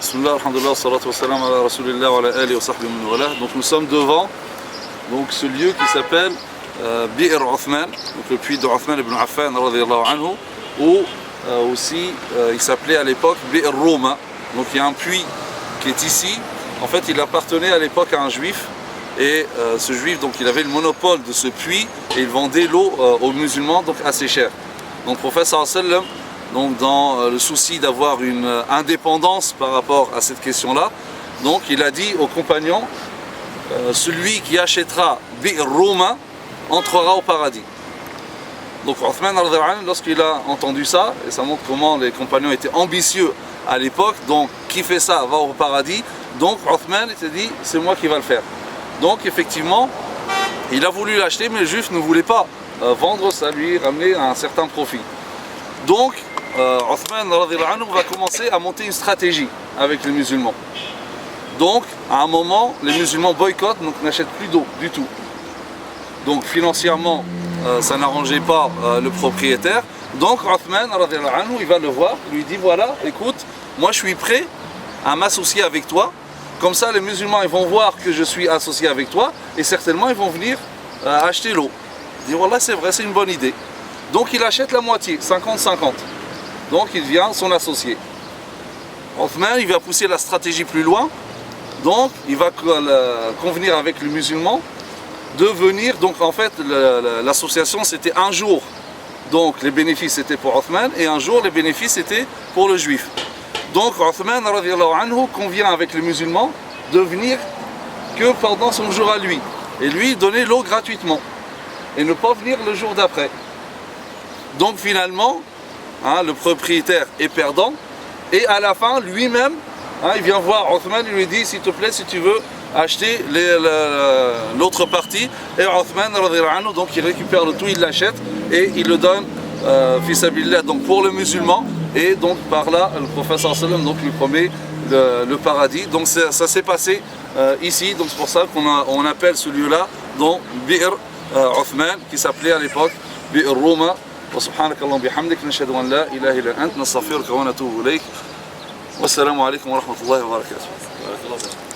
Bismillah, alhamdulillah, salatu wassalam ala rasulillah wa ala alihi wa sahbihi wa man walah. Donc nous sommes devant ce lieu qui s'appelle Bi'r Uthman, donc le puits de Uthman ibn Affan radiyallahu anhu, ou aussi il s'appelait à l'époque Bi'r Roma. Donc il y a un puits qui est ici. En fait il appartenait à l'époque à un juif, et ce juif, donc il avait le monopole de ce puits et il vendait l'eau aux musulmans, donc assez cher. Donc le prophète sallallahu alayhi wa sallam, donc dans le souci d'avoir une indépendance par rapport à cette question-là, donc il a dit aux compagnons, celui qui achètera Bi'r Roma entrera au paradis. Donc Uthman, lorsqu'il a entendu ça, et ça montre comment les compagnons étaient ambitieux à l'époque, donc qui fait ça va au paradis, donc Uthman s'est dit c'est moi qui va le faire. Donc effectivement, il a voulu l'acheter, mais le juif ne voulait pas vendre, ça lui ramener un certain profit. Donc Uthman va commencer à monter une stratégie avec les musulmans. Donc à un moment, les musulmans boycottent, donc n'achètent plus d'eau du tout. Donc financièrement, ça n'arrangeait pas le propriétaire. Donc Uthman il va le voir, lui dit voilà, écoute, moi je suis prêt à m'associer avec toi. Comme ça les musulmans ils vont voir que je suis associé avec toi et certainement ils vont venir acheter l'eau. Il dit voilà, c'est vrai, c'est une bonne idée. Donc il achète la moitié, 50-50. Donc il devient son associé. Uthman il va pousser la stratégie plus loin. Donc il va convenir avec le musulman de venir. Donc en fait l'association c'était un jour. Donc les bénéfices étaient pour Uthman et un jour les bénéfices étaient pour le juif. Donc Uthman convient avec les musulmans de venir que pendant son jour à lui. Et lui donner l'eau gratuitement. Et ne pas venir le jour d'après. Donc finalement, le propriétaire est perdant. Et à la fin, lui-même, il vient voir Uthman, il lui dit s'il te plaît, si tu veux acheter l'autre partie. Et Uthman, donc il récupère le tout, il l'achète et il le donne fisabilillah, donc pour le musulman. Et donc par là, le prophète sallam donc lui promet le paradis. Donc ça s'est passé ici, donc c'est pour ça qu'on appelle ce lieu-là donc Bi'r Uthman, qui s'appelait à l'époque Bi'r Roma. Wa subhanakallahumma bihamdik, nashhadu an la ilaha illa ant, nastaghfiruka wa natubu ilayk. Wassalamu alaykum wa rahmatullahi wa barakatuh.